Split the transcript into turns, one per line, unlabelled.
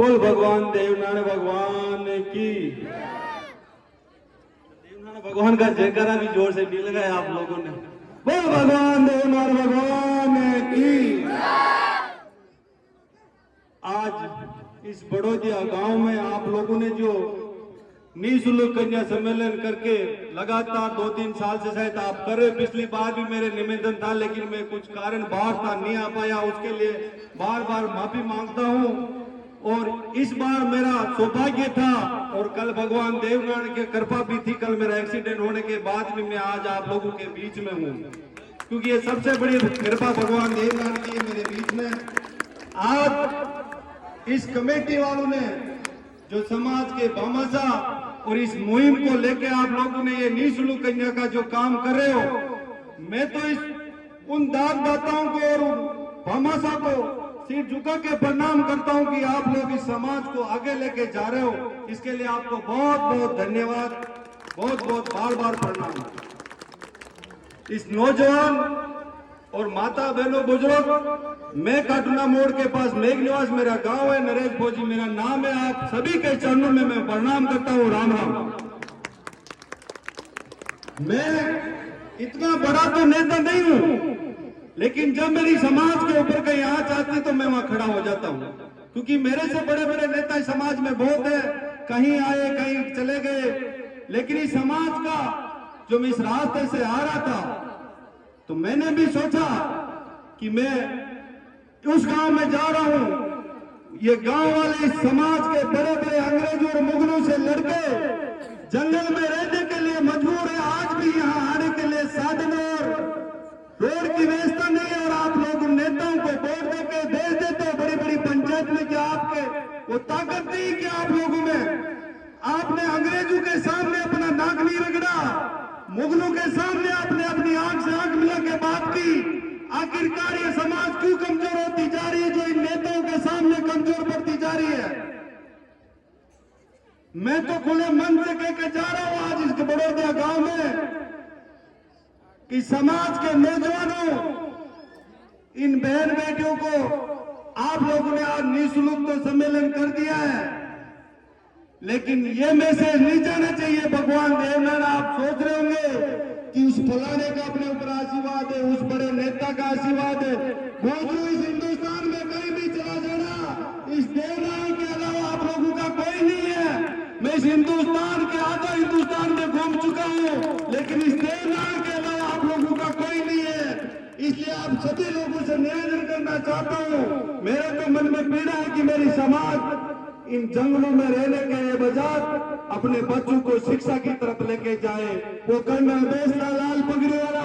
बोल भगवान देवनारायण भगवान की। देवनारायण भगवान का जयकारा भी जोर से नहीं लगाया आप लोगों ने। बोल भगवान देवनारायण भगवान की। आज इस बड़ौदिया गांव में आप लोगों ने जो निःशुल्क कन्या सम्मेलन करके लगातार 2-3 साल से शायद आप कर रहे। पिछली बार भी मेरे निवेदन था, लेकिन मैं कुछ कारण बाहर था, नहीं आ पाया। उसके लिए बार बार माफी मांगता हूं। और इस बार मेरा सौभाग्य था और कल भगवान देवनारायण की कृपा भी थी। कल मेरा एक्सीडेंट होने के बाद भी मैं आज आप लोगों के बीच में हूं, क्योंकि ये सबसे बड़ी कृपा भगवान देवनारायण की है मेरे बीच में। आज इस कमेटी वालों ने जो समाज के भामाशाह और इस मुहिम को लेके आप लोगों ने ये निःशुल्क कन्या का जो काम कर रहे हो, मैं तो इस उन दानदाताओं को और भामाशाह को सिर झुका के प्रणाम करता हूं कि आप लोग इस समाज को आगे लेके जा रहे हो। इसके लिए आपको बहुत बहुत धन्यवाद, बहुत बहुत बार बार प्रणाम। इस नौजवान और माता बहनों बुजुर्ग, मैं काटुना मोड़ के पास मेघ निवास मेरा गांव है, नरेश भोजी मेरा नाम है। आप सभी के चरणों में मैं प्रणाम करता हूं। राम राम। मैं इतना बड़ा तो नेता नहीं हूं, लेकिन जब मेरी समाज के ऊपर कहीं आंच आती तो मैं वहां खड़ा हो जाता हूं, क्योंकि मेरे से बड़े बड़े नेता समाज में बहुत है, कहीं आए कहीं चले गए। लेकिन इस समाज का जो मैं इस रास्ते से आ रहा था, तो मैंने भी सोचा कि मैं उस गांव में जा रहा हूं। ये गांव वाले इस समाज के बड़े बड़े अंग्रेजों और मुगलों से लड़के जंगल में रहने के लिए मजबूर है। आज भी यहां आने के लिए साधन और रोड की व्यवस्था नहीं है। और आप लोग उन नेताओं को वोट देके भेज देते हो बड़ी बड़ी पंचायत में, कि आपके वो ताकत नहीं कि आप लोगों में। आपने अंग्रेजों के सामने अपना नाक नहीं रगड़ा, मुगलों के सामने आपने अपनी आंख से आंख मिला के बात की। आखिरकार ये समाज क्यों कमजोर होती जा रही है, जो इन नेताओं के सामने कमजोर पड़ती जा रही है। मैं तो खुले मन से कहकर जा रहा हूं आज इस बड़ौदिया गांव में कि समाज के नौजवानों, इन बहन बेटियों को आप लोगों ने आज निःशुल्क तो सम्मेलन कर दिया है, लेकिन ये मैसेज नहीं जाना चाहिए भगवान देवनारायण। आप सोच रहे होंगे कि उस फलाने का अपने ऊपर आशीर्वाद है, उस बड़े नेता का आशीर्वाद है। वो जो इस हिंदुस्तान में कहीं भी चला जाना, इस देवनारायण के अलावा आप लोगों का कोई नहीं है। मैं इस हिंदुस्तान के आधा हिंदुस्तान में घूम चुका हूं, लेकिन इस देवनारायण के अलावा आप लोगों का कोई नहीं है। इसलिए आप सभी लोगों से निवेदन करना चाहता हूं। मेरे तो मन में पीड़ा है कि मेरी समाज इन जंगलों में रहने के बजाय अपने बच्चों को शिक्षा की तरफ लेके जाए। वो कर्नल बेसला लाल पगड़ी वाला